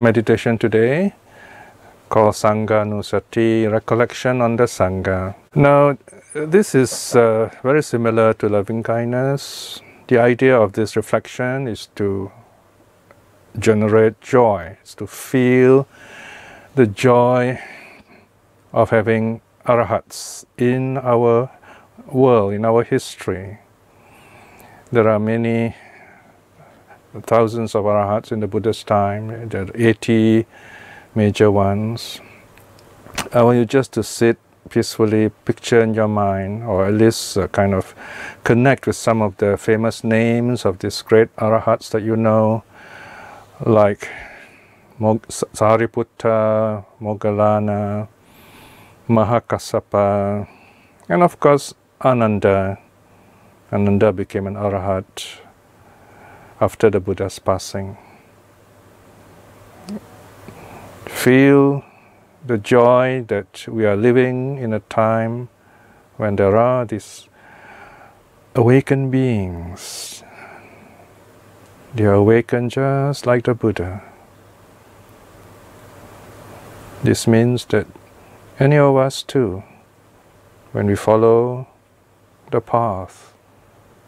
Meditation today called Sanghanussati, Recollection on the Sangha. Now, this is very similar to loving kindness. The idea of this reflection is to generate joy, is to feel the joy of having arahats in our world, in our history. There are many thousands of arahats in the Buddha's time. There are 80 major ones. I want you just to sit peacefully, picture in your mind, or at least kind of connect with some of the famous names of these great arahats that you know, like Sariputta, Moggallana, Mahakassapa, and of course Ananda. Ananda became an arahat after the Buddha's passing. Feel the joy that we are living in a time when there are these awakened beings. They are awakened just like the Buddha. This means that any of us too, when we follow the path,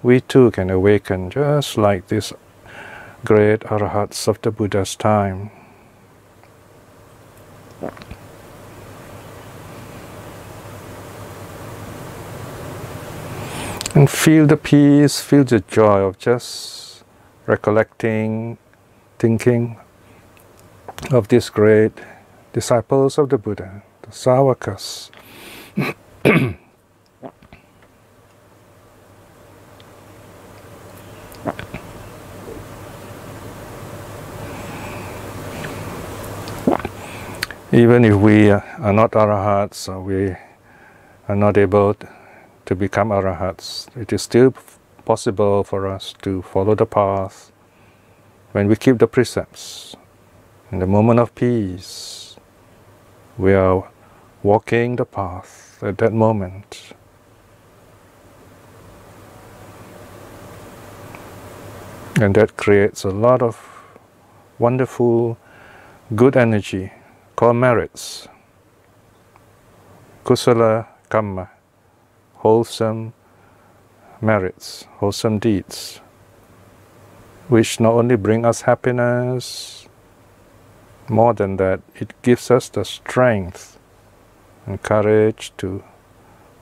we too can awaken just like these great arahats of the Buddha's time. And feel the peace, feel the joy of just recollecting, thinking of these great disciples of the Buddha, the Savakas. Even if we are not arahats, or we are not able to become arahats, it is still possible for us to follow the path when we keep the precepts. In the moment of peace, we are walking the path at that moment. And that creates a lot of wonderful, good energy called merits. Kusala kamma, wholesome merits, wholesome deeds, which not only bring us happiness, more than that, it gives us the strength and courage to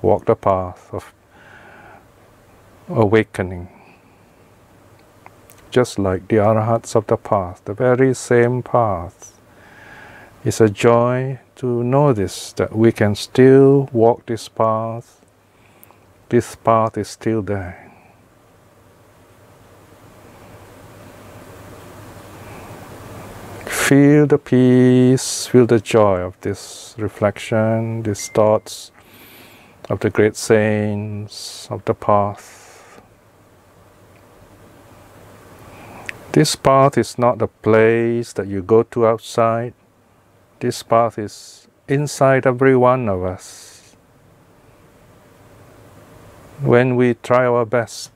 walk the path of awakening. Just like the arahats of the path, the very same path. It's a joy to know this, that we can still walk this path. This path is still there. Feel the peace, feel the joy of this reflection, these thoughts of the great saints of the path. This path is not the place that you go to outside. This path is inside every one of us. When we try our best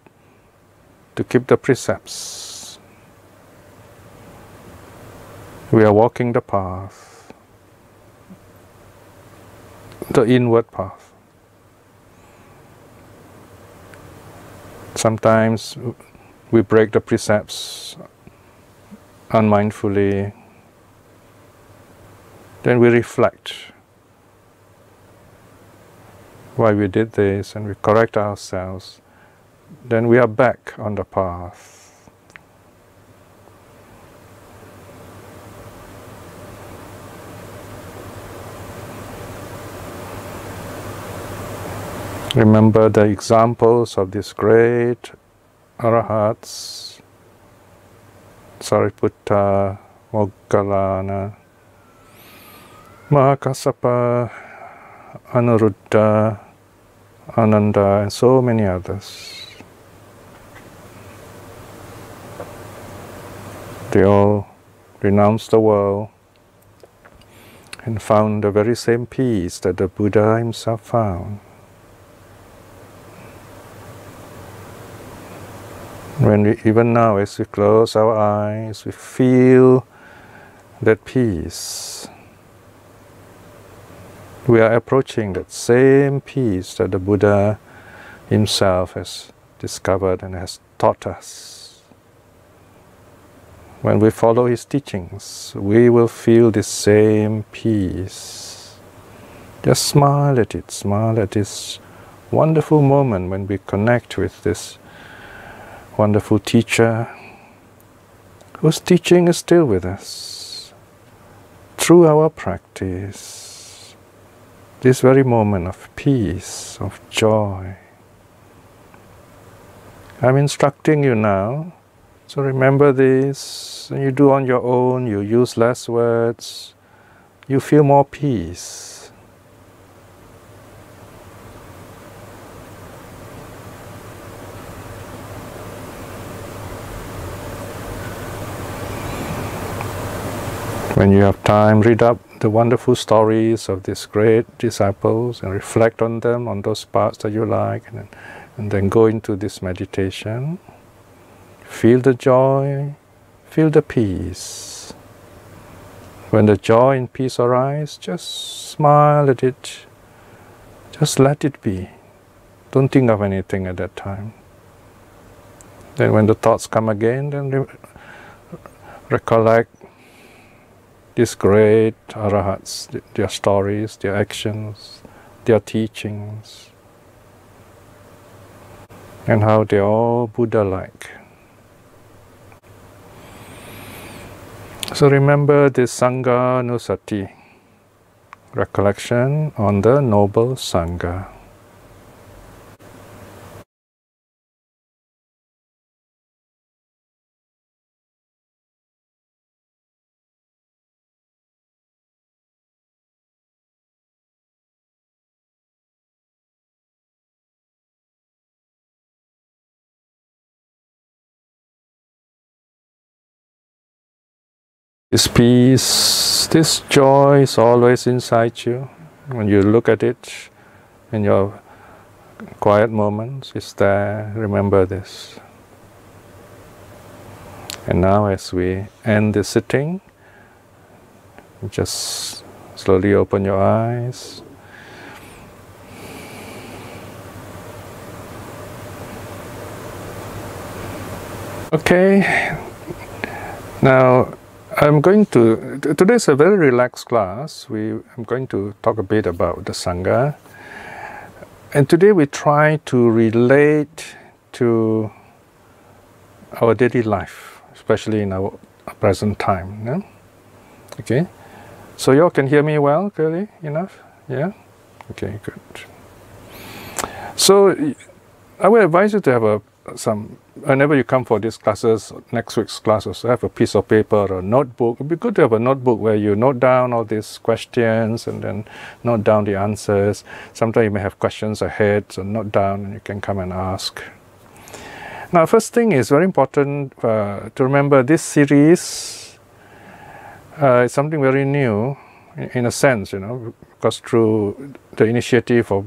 to keep the precepts, we are walking the path, the inward path. Sometimes we break the precepts unmindfully. Then we reflect why we did this and we correct ourselves. Then we are back on the path. Remember the examples of these great arahats, Sariputta, Moggallana, Mahakassapa, Anuruddha, Ananda, and so many others. They all renounced the world and found the very same peace that the Buddha himself found. When we, even now, as we close our eyes, we feel that peace. We are approaching that same peace that the Buddha himself has discovered and has taught us. When we follow his teachings, we will feel the same peace. Just smile at it, smile at this wonderful moment when we connect with this wonderful teacher whose teaching is still with us through our practice. This very moment of peace, of joy. I'm instructing you now, so remember this. You do on your own, you use less words, you feel more peace. When you have time, read up the wonderful stories of these great disciples and reflect on them, on those parts that you like, and then go into this meditation. Feel the joy, feel the peace. When the joy and peace arise, just smile at it. Just let it be. Don't think of anything at that time. Then when the thoughts come again, then recollect these great arahats, their stories, their actions, their teachings, and how they're all Buddha-like. So remember this Saṅghânussati, recollection on the Noble Sangha. This peace, this joy is always inside you. When you look at it in your quiet moments, it's there. Remember this. And now as we end the sitting, just slowly open your eyes. Okay, now I'm going to, today's a very relaxed class. I'm going to talk a bit about the Sangha. And today we try to relate to our daily life, especially in our present time. Yeah? Okay, so you all can hear me well, clearly enough? Yeah? Okay, good. So I would advise you to have whenever you come for these classes, next week's classes, have a piece of paper or a notebook. It would be good to have a notebook where you note down all these questions and then note down the answers. Sometimes you may have questions ahead, so note down and you can come and ask. Now, first thing is very important to remember this series is something very new in a sense, you know, because through the initiative of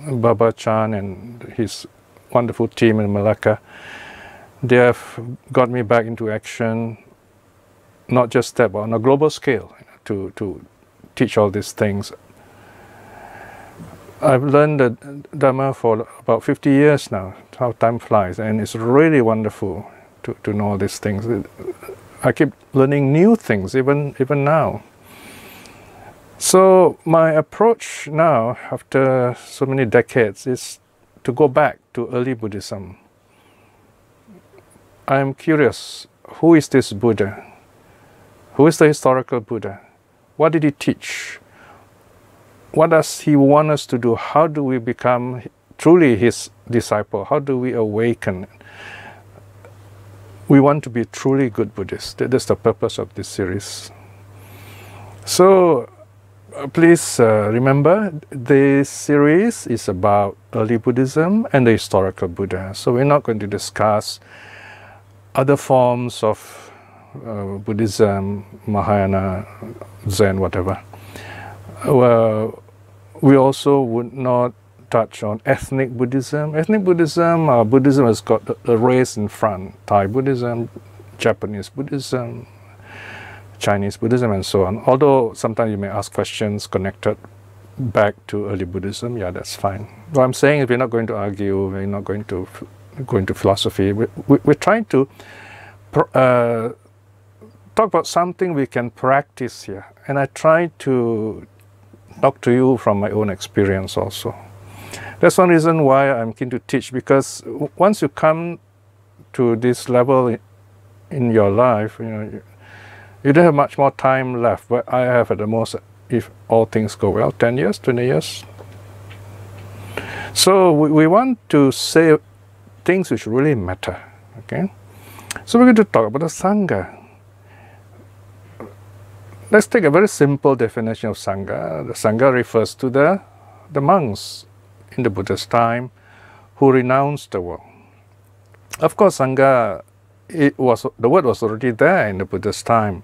Baba Chan and his wonderful team in Malacca, they have got me back into action, not just that, but on a global scale, to teach all these things. I've learned the Dhamma for about 50 years now, how time flies, and it's really wonderful to know all these things. I keep learning new things, even now. So my approach now, after so many decades, is to go back to early Buddhism. I am curious, who is this Buddha? Who is the historical Buddha? What did he teach? What does he want us to do? How do we become truly his disciple? How do we awaken? We want to be truly good Buddhists. That's the purpose of this series. So please remember, this series is about early Buddhism and the historical Buddha. So we're not going to discuss other forms of Buddhism, Mahayana, Zen, whatever. We also would not touch on ethnic Buddhism. Ethnic Buddhism, Buddhism has got a race in front. Thai Buddhism, Japanese Buddhism, Chinese Buddhism and so on. Although sometimes you may ask questions connected back to early Buddhism, yeah, that's fine. What I'm saying is we're not going to argue, we're not going to go into philosophy. We're trying to talk about something we can practice here. And I try to talk to you from my own experience also. That's one reason why I'm keen to teach, because once you come to this level in your life, you don't have much more time left. But I have at the most, if all things go well, 10 years, 20 years. So we want to say things which really matter, okay? So we're going to talk about the Sangha. Let's take a very simple definition of Sangha. The Sangha refers to the monks in the Buddha's time who renounced the world. Of course, Sangha, the word was already there in the Buddha's time.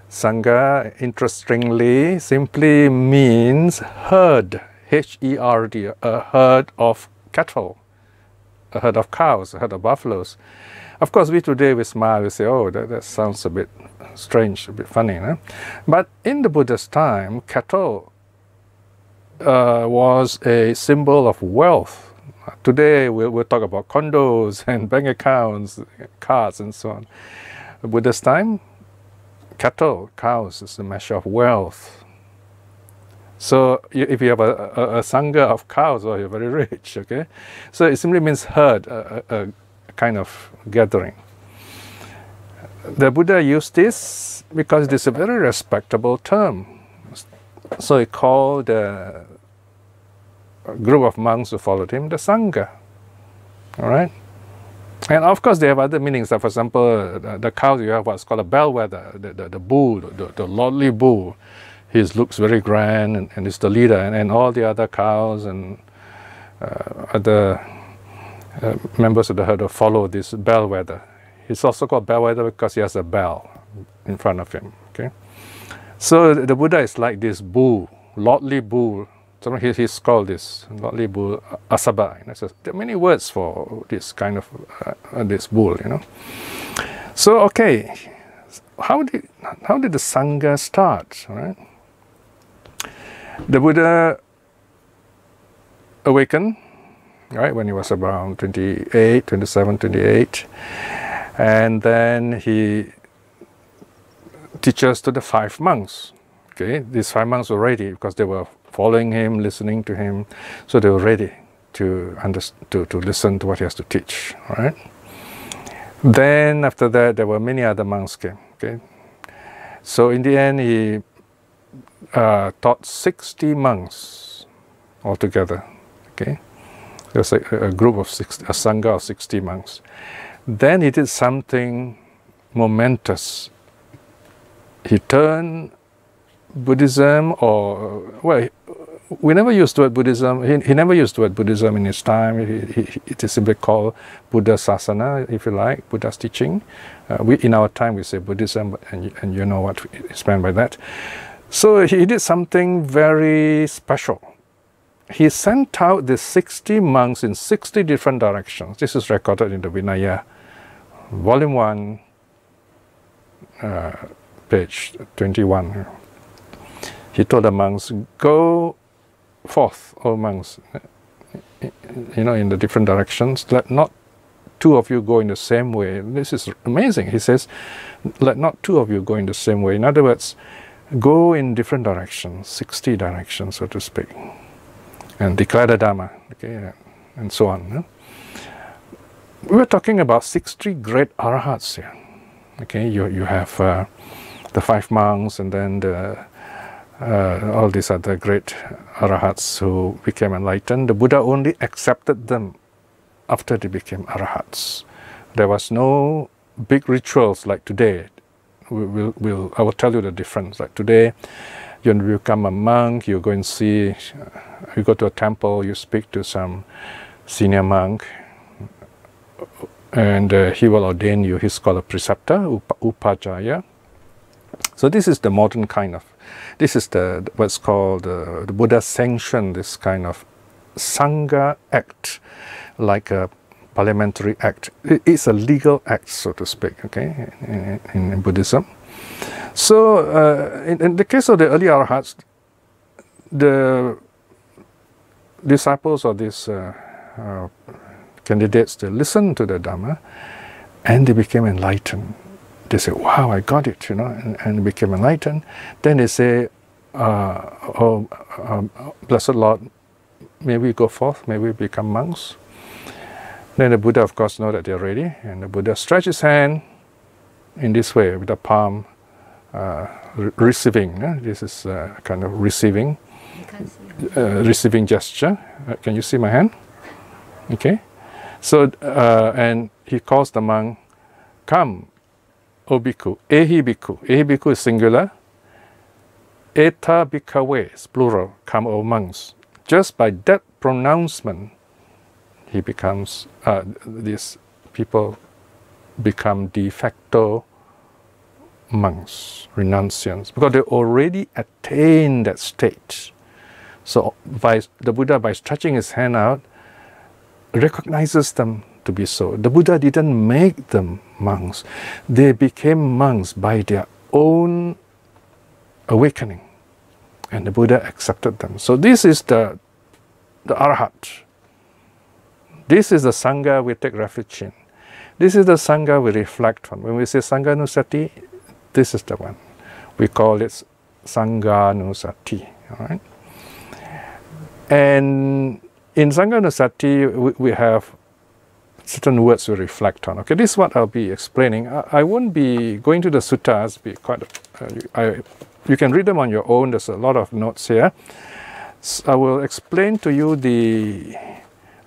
Sangha, interestingly, simply means herd, H-E-R-D, a herd of cattle, a herd of cows, a herd of buffaloes. Of course, we today, we smile, we say, oh, that sounds a bit strange, a bit funny. No? But in the Buddha's time, cattle was a symbol of wealth. Today, we'll talk about condos and bank accounts, cars, and so on. The Buddha's time, cattle, cows, is a measure of wealth. So if you have a Sangha of cows, well, you're very rich, okay? So it simply means herd, a kind of gathering. The Buddha used this because it is a very respectable term. So he called a group of monks who followed him the Sangha. All right? And of course, they have other meanings. For example, the cows, you have what's called a bellwether, the bull, the lordly bull. He looks very grand and is the leader, and all the other cows and other members of the herd follow this bellwether. He's also called bellwether because he has a bell in front of him. Okay, so the Buddha is like this bull, lordly bull. So he's called this lordly bull Asaba. There are many words for this kind of this bull. So okay, how did the Sangha start? All right. The Buddha awakened, right, when he was around 27, 28, and then he teaches to the 5 monks. Okay, these 5 monks were ready because they were following him, listening to him, so they were ready to listen to what he has to teach. All right. Then after that, there were many other monks came. Okay, so in the end, he taught 60 monks altogether. Okay, there was a group of 60, a Sangha of 60 monks. Then he did something momentous. He turned Buddhism, we never used the word Buddhism. He never used the word Buddhism in his time. It is simply called Buddha Sasana, if you like, Buddha's teaching. In our time we say Buddhism, and you know what is meant by that. So he did something very special. He sent out the 60 monks in 60 different directions. This is recorded in the Vinaya, Volume 1, page 21. He told the monks, go forth, O monks, in the different directions. Let not 2 of you go in the same way. This is amazing. He says, let not 2 of you go in the same way. In other words, go in different directions, 60 directions, so to speak, and declare the Dhamma, okay, and so on. We're talking about 60 great arahats here. Okay, you have the 5 monks, and then all these other great arahats who became enlightened. The Buddha only accepted them after they became arahats. There was no big rituals like today. I will tell you the difference. Like today, you become a monk, you go and see, you go to a temple, you speak to some senior monk, and he will ordain you. He's called a preceptor, upajjhaya. So this is the modern kind of, this is what's called the Buddha sanctioned this kind of Sangha act, like a parliamentary act. It's a legal act, so to speak, okay, in Buddhism. So in the case of the early arahats, the disciples of these candidates, they listened to the Dhamma and they became enlightened. They say, wow, I got it, you know, and became enlightened. Then they say, Blessed Lord, may we go forth, may we become monks. Then the Buddha, of course, know that they're ready, and the Buddha stretched his hand in this way with the palm receiving. This is kind of receiving, receiving gesture. Can you see my hand? Okay. So, and he calls the monk, come, O bhikkhu, ehi bhikkhu. Ehi bhikkhu is singular. Aṭṭha Bhikkhave is plural, come, O monks. Just by that pronouncement, he becomes, these people become de facto monks, renunciants, because they already attained that state. So the Buddha, by stretching his hand out, recognizes them to be so. The Buddha didn't make them monks. They became monks by their own awakening. And the Buddha accepted them. So this is the Arahat. This is the Sangha we take refuge in. This is the Sangha we reflect on. When we say Saṅghânussati, this is the one. We call it Saṅghânussati. All right? And in Saṅghânussati, we have certain words we reflect on. Okay, this is what I'll be explaining. I won't be going to the suttas. Be quite. You can read them on your own. There's a lot of notes here. So I will explain to you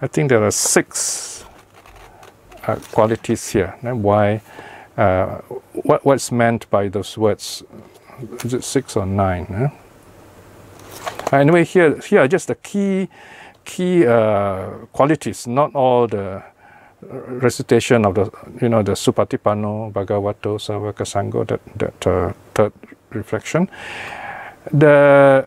I think there are 6 qualities here. And why? What's meant by those words? Is it 6 or 9? Anyway, here are just the key qualities. Not all the recitation of the the Supatipanno, Bhagavato, Savaka Sangho, that third reflection. The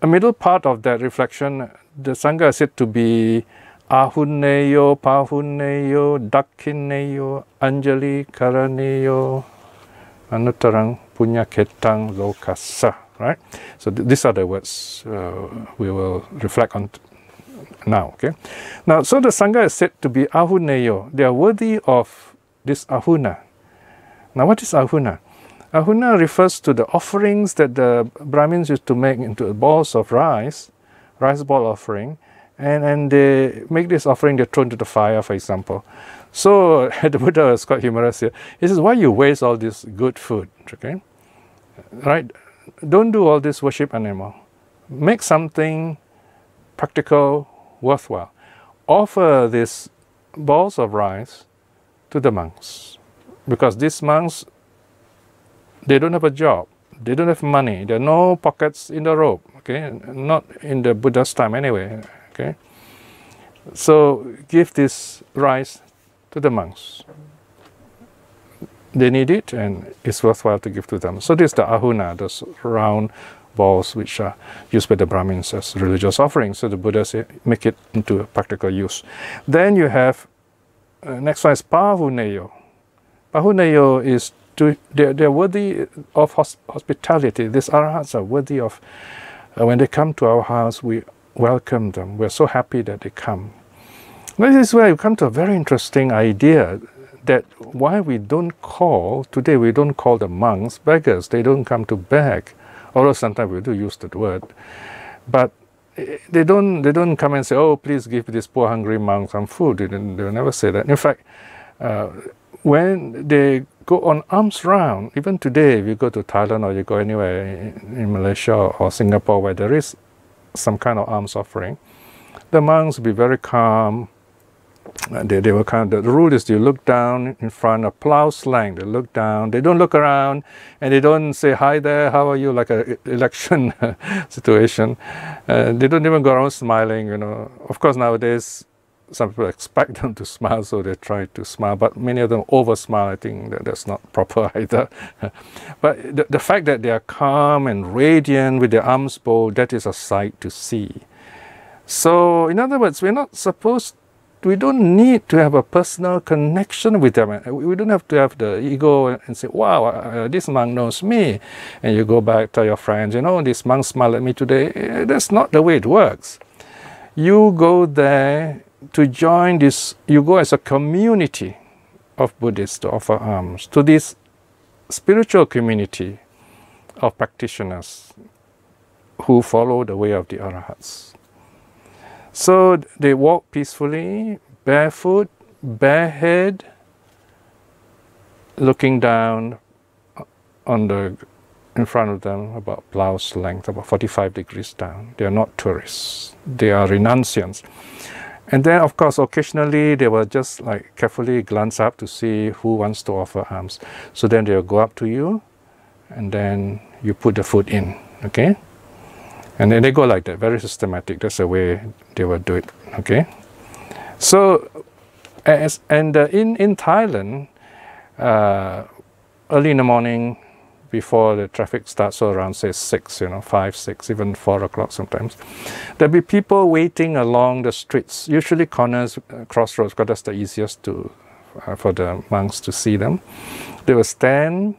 middle part of that reflection, the Sangha is said to be Ahunneyo, Pahunneyo, Dakhinneyo, Anjali Karaneyo, Anuttarang Punya Ketang Lokasa. Right? So these are the words we will reflect on now. Okay. Now, so the Sangha is said to be Ahunneyo. They are worthy of this Ahuna. Now, what is Ahuna? Ahuna refers to the offerings that the Brahmins used to make into balls of rice ball offering, and they make this offering, they throw into the fire, for example. So the Buddha was quite humorous here. He says, why you waste all this good food? Okay, right? Don't do all this worship anymore. Make something practical, worthwhile. Offer these balls of rice to the monks, because these monks, they don't have a job, they don't have money, there are no pockets in the robe, okay? Not in the Buddha's time anyway, okay? So give this rice to the monks. They need it, and it's worthwhile to give to them. So this is the ahuna, those round balls which are used by the Brahmins as religious offerings. So the Buddha said, make it into a practical use. Then you have, next one is Pahunneyo. Pahunneyo is, they're worthy of hospitality. These arahats are worthy of, when they come to our house, we welcome them. We're so happy that they come. This is where you come to a very interesting idea, that why we don't call, today we don't call the monks beggars. They don't come to beg, although sometimes we do use that word. But they don't come and say, oh, please give this poor hungry monk some food. They'll never say that. In fact, when they go on alms round, even today, if you go to Thailand or you go anywhere in Malaysia or Singapore where there is some kind of alms offering, the monks will be very calm. They will kind of, the rule is you look down in front of plow slang. They look down, they don't look around, and they don't say, hi there, how are you, like an election situation. They don't even go around smiling, Of course, nowadays, some people expect them to smile, so they try to smile, but many of them over-smile. I think that's not proper either. But the fact that they are calm and radiant with their alms bowl, that is a sight to see. So, in other words, we're not supposed we don't need to have a personal connection with them. We don't have to have the ego and say, wow, this monk knows me. And you go back to your friends, you know, this monk smiled at me today. That's not the way it works. You go there to join this, you go as a community of Buddhists to offer alms to this spiritual community of practitioners who follow the way of the Arahats. So they walk peacefully, barefoot, barehead, looking down on the in front of them about blouse length, about 45 degrees down. They are not tourists. They are renunciants. And then, of course, occasionally they will just like carefully glance up to see who wants to offer alms. So then they'll go up to you, and then you put the food in, okay? And then they go like that, very systematic. That's the way they will do it, okay? So, in Thailand, early in the morning, before the traffic starts, so around say 6, 5, 6, even 4 o'clock sometimes, there'll be people waiting along the streets, usually corners, crossroads, because that's the easiest to for the monks to see them. They will stand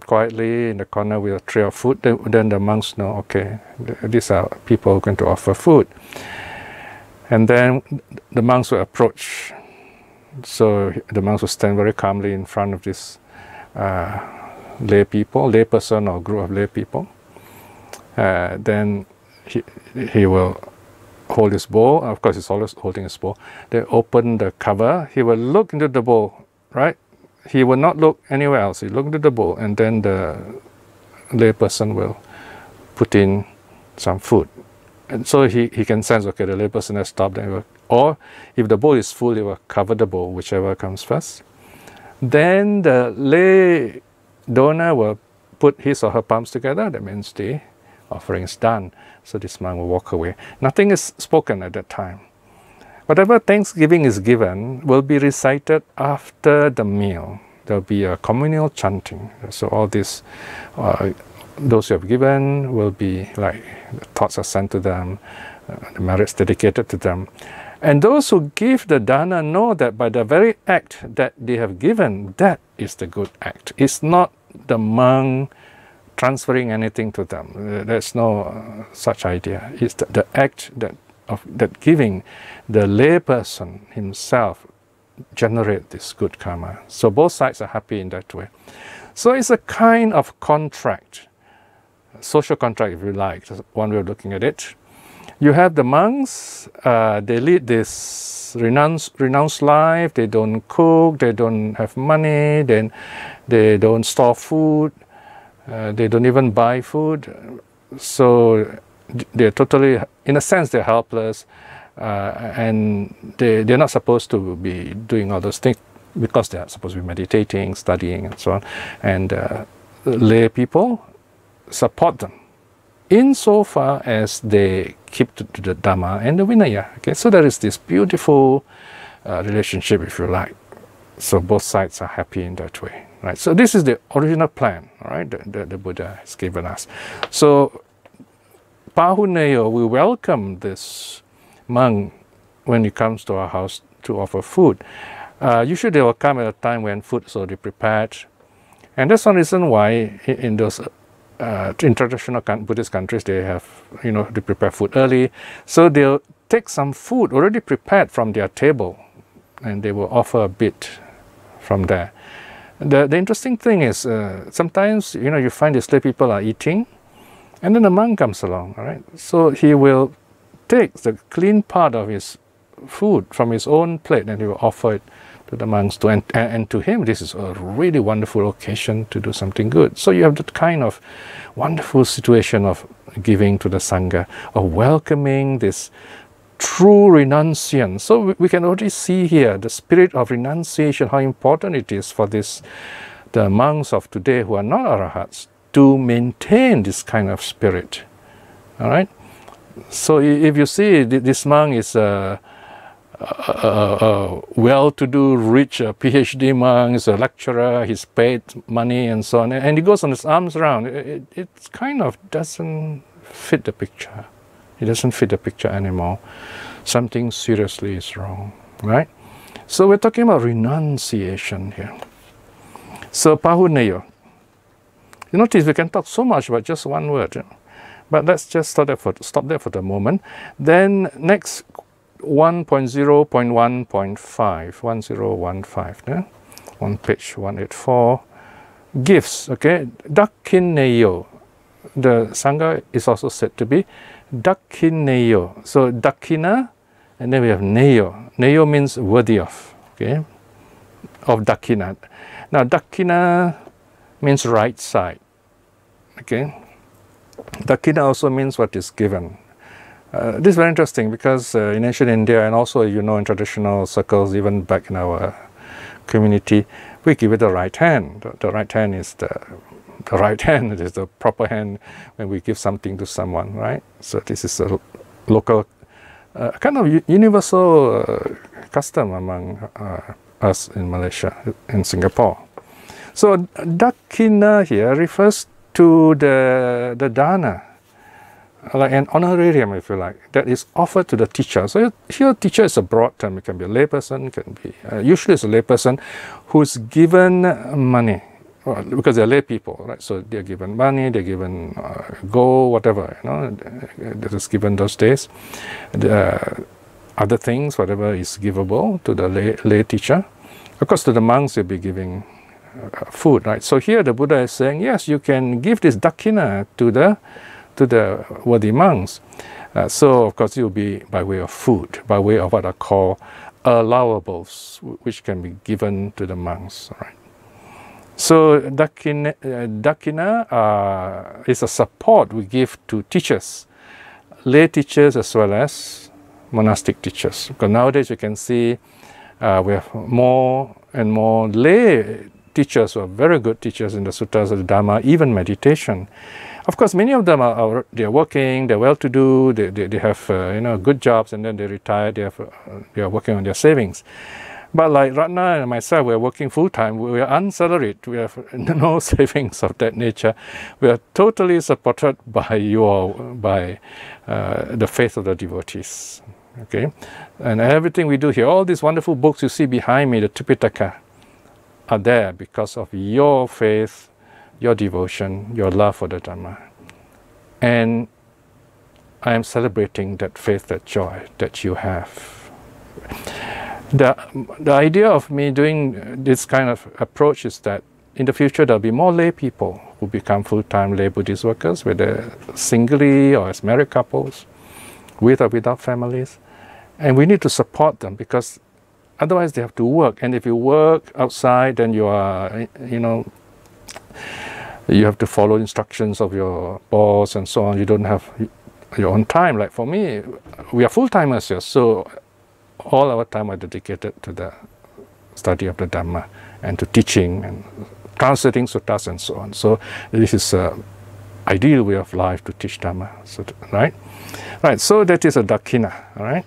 quietly in the corner with a tray of food. Then the monks know, okay, these are people who are going to offer food. And then the monks will approach. So the monks will stand very calmly in front of this layperson or group of lay people. Then he will hold his bowl. Of course, he's always holding his bowl. They open the cover. He will look into the bowl, right? He will not look anywhere else. He look into the bowl, and then the layperson will put in some food. And so he can sense, okay, the layperson has stopped. Or if the bowl is full, he will cover the bowl, whichever comes first. Then the lay donor will put his or her palms together. That means the offering is done. So this monk will walk away. Nothing is spoken at that time. Whatever thanksgiving is given will be recited after the meal. There will be a communal chanting. So all this, those who have given will be like, the thoughts are sent to them, the merits dedicated to them. And those who give the dana know that by the very act that they have given, that is the good act. It's not the monk transferring anything to them. There's no such idea. It's the act that giving, the layperson himself generate this good karma. So both sides are happy in that way. So it's a kind of contract, social contract if you like, that's one way of looking at it. You have the monks, they lead this renounced life, they don't cook, they don't have money, then they don't store food, they don't even buy food. So they're totally, in a sense, they're helpless, and they're not supposed to be doing all those things because they're supposed to be meditating, studying, and so on. And lay people support them insofar as they keep to the Dhamma and the Vinaya. Okay, so there is this beautiful relationship, if you like. So both sides are happy in that way, right? So this is the original plan, right? The Buddha has given us. So Pahuneyo, we welcome this monk when he comes to our house to offer food. Usually they will come at a time when food is already prepared. And that's one reason why in those in traditional Buddhist countries, they have, they prepare food early. So they'll take some food already prepared from their table and they will offer a bit from there. The interesting thing is, sometimes, you find these lay people are eating and then the monk comes along, all right? So he will take the clean part of his food from his own plate and he will offer it to the monks too. And to him, this is a really wonderful occasion to do something good. So you have that kind of wonderful situation of giving to the Sangha, of welcoming this true renunciation. So we can already see here the spirit of renunciation, how important it is for the monks of today who are not Arahats to maintain this kind of spirit. All right? So if you see this monk is a well-to-do, rich PhD monk, is a lecturer, he's paid money and so on, and he goes on his arms around. It kind of doesn't fit the picture. It doesn't fit the picture anymore. Something seriously is wrong. right? So we're talking about renunciation here. So pahuneyo. You notice we can talk so much about just one word, but let's just stop there for the moment. Then next 1.0.1.5, 1015, yeah? On page 184, gifts, okay? Dakineyo. The Sangha is also said to be dakineyo. So dakina, and then we have neyo. Neyo means worthy of, okay? Of dakina. Now dakina means right side, okay? Dakina also means what is given. This is very interesting because in ancient India, and also in traditional circles, even back in our community, we give it the right hand. The right hand is the right hand. It is the proper hand when we give something to someone, right? So this is a local, kind of universal custom among us in Malaysia, in Singapore. So dakina here refers to the dana, like an honorarium, if you like, that is offered to the teacher. So here, teacher is a broad term. It can be a layperson, can be usually it's a layperson who's given money, because they're lay people, right? So they're given money, they're given gold, whatever, that is given those days. Other things, whatever is givable to the lay teacher. Of course, to the monks, you'll be giving food, right? So here the Buddha is saying, yes, you can give this dakina to the worthy monks. So of course it will be by way of food, by way of what are called allowables, which can be given to the monks, right? So dakina is a support we give to teachers, lay teachers as well as monastic teachers. Because nowadays you can see we have more and more lay teachers who are very good teachers in the suttas of the Dhamma, even meditation. Of course, many of them they're working, they're well-to-do, they have good jobs, and then they retire. They are working on their savings. But like Ratna and myself, we're working full-time. We are unsalaried. We have no savings of that nature. We are totally supported by you all, by the faith of the devotees. Okay, and everything we do here, all these wonderful books you see behind me, the Tipitaka, are there because of your faith, your devotion, your love for the Dhamma. And I am celebrating that faith, that joy that you have. The idea of me doing this kind of approach is that in the future there'll be more lay people who become full-time lay Buddhist workers, whether singly or as married couples, with or without families. And we need to support them because otherwise they have to work. And if you work outside, then you are, you have to follow instructions of your boss and so on. You don't have your own time. Like for me, we are full-timers here, so all our time are dedicated to the study of the Dhamma and to teaching and translating suttas and so on. So this is an ideal way of life to teach Dhamma, right? Right, so that is a dakina, all right?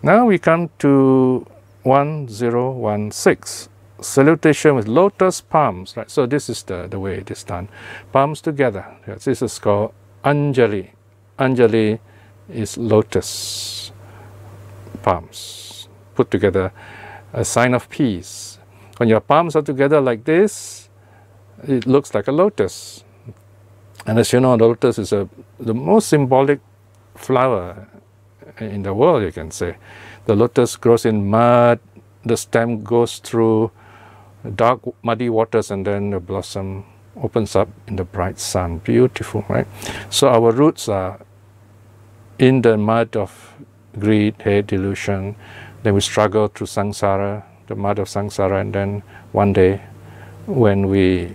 Now we come to 1016. Salutation with lotus palms, right? So this is the way it is done. Palms together. Yes, this is called Anjali. Anjali is lotus palms put together, a sign of peace. When your palms are together like this, it looks like a lotus. And as you know, the lotus is the most symbolic flower in the world, you can say. The lotus grows in mud, the stem goes through dark muddy waters, and then the blossom opens up in the bright sun. Beautiful, right? So our roots are in the mud of greed, hate, delusion. Then we struggle through samsara, the mud of samsara, and then one day when we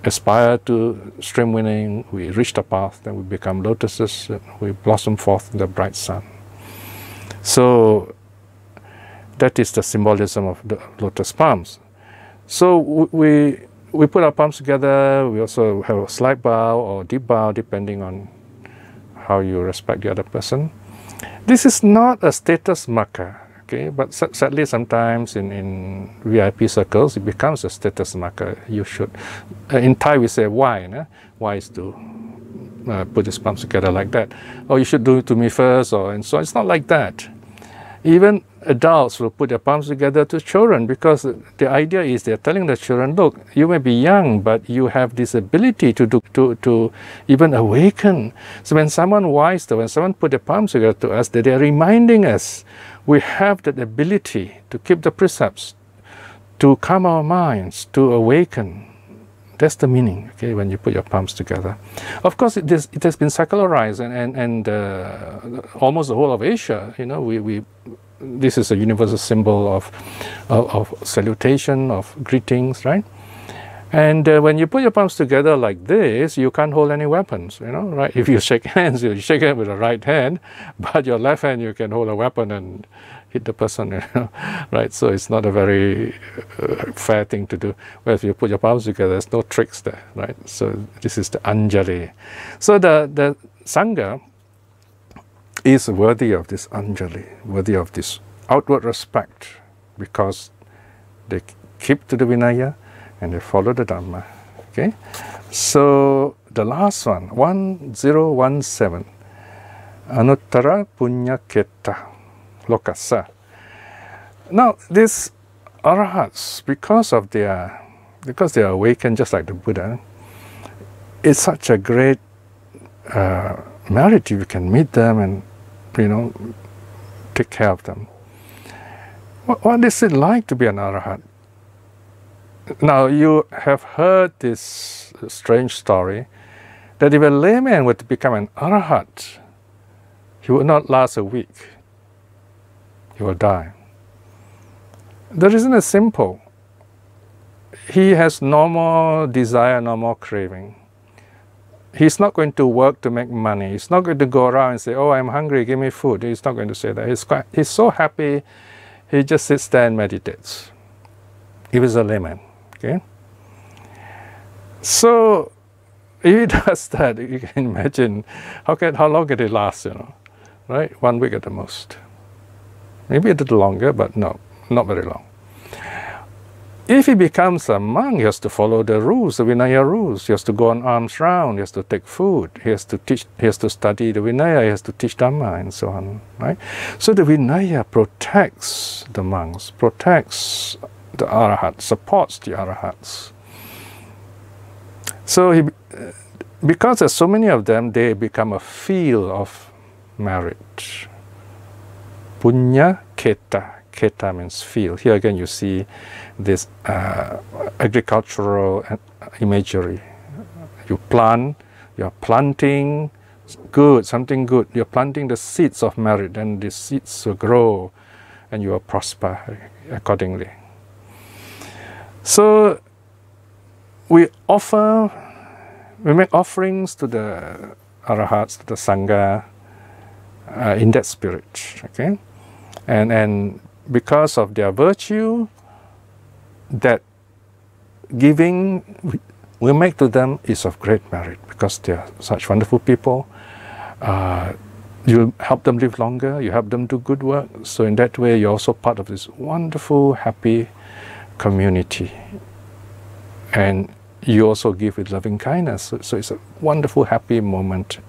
aspire to stream winning, we reach the path, then we become lotuses, we blossom forth in the bright sun. So that is the symbolism of the lotus palms. So we put our palms together. We also have a slight bow or deep bow, depending on how you respect the other person. This is not a status marker, okay? But sadly, sometimes in VIP circles, it becomes a status marker. You should, in Thai we say why, no? Why is to put his palms together like that. Or you should do it to me first, and so it's not like that. Even adults will put their palms together to children, because the idea is they're telling the children, look, you may be young, but you have this ability to even awaken. So when someone when someone put their palms together to us, they're reminding us we have that ability to keep the precepts, to calm our minds, to awaken. That's the meaning, okay, when you put your palms together. Of course, it has been secularized, and almost the whole of Asia, you know, this is a universal symbol of salutation, of greetings, right? And when you put your palms together like this, you can't hold any weapons, you know, right? If you shake hands, you shake hands with the right hand, but your left hand you can hold a weapon and hit the person, you know, right? So it's not a very fair thing to do. Whereas if you put your palms together, there's no tricks there, right? So this is the Anjali. So the Sangha is worthy of this Anjali, worthy of this outward respect, because they keep to the Vinaya and they follow the Dhamma. Okay? So the last one, 1017, Anuttara Puggala Lokasa. Now these arahats, because they are awakened just like the Buddha, it's such a great merit if you can meet them and, you know, take care of them. What is it like to be an arahat? Now, you have heard this strange story that if a layman were to become an arahat, he would not last a week. He will die. The reason is simple. He has no more desire, no more craving. He's not going to work to make money. He's not going to go around and say, oh, I'm hungry, give me food. He's not going to say that. He's so happy, he just sits there and meditates. He was a layman. Okay? So if he does that, you can imagine how long can it last, you know, right? 1 week at the most. Maybe a little longer, but no, not very long. If he becomes a monk, he has to follow the rules, the Vinaya rules. He has to go on alms round, he has to take food, he has to teach, he has to study the Vinaya, he has to teach Dhamma, and so on, right? So the Vinaya protects the monks, protects the arahats, supports the arahats. So because there's so many of them, they become a field of merit. Punya keta. Keta means field. Here again you see this agricultural imagery. You plant, you are planting good, something good. You are planting the seeds of merit, and the seeds will grow and you will prosper accordingly. So we make offerings to the arahats, to the Sangha, in that spirit, okay? And because of their virtue, that giving we make to them is of great merit, because they are such wonderful people. You help them live longer, you help them do good work, so in that way you're also part of this wonderful, happy community. And you also give with loving kindness, so it's a wonderful, happy moment.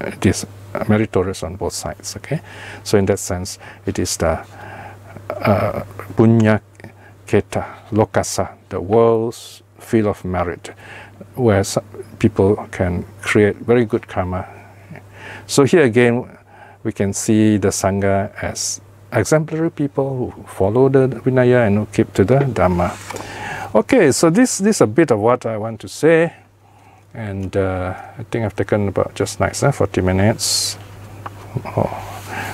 It is meritorious on both sides, okay? So in that sense, it is the Punya Keta, Lokasa, the world's field of merit, where people can create very good karma. So here again, we can see the Sangha as exemplary people who follow the Vinaya and who keep to the Dhamma. Okay, so this is a bit of what I want to say. And I think I've taken about just nice 40 minutes.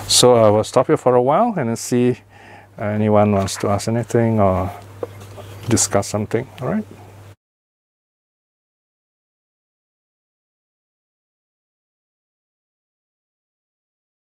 So I will stop here for a while and then see anyone wants to ask anything or discuss something. All right.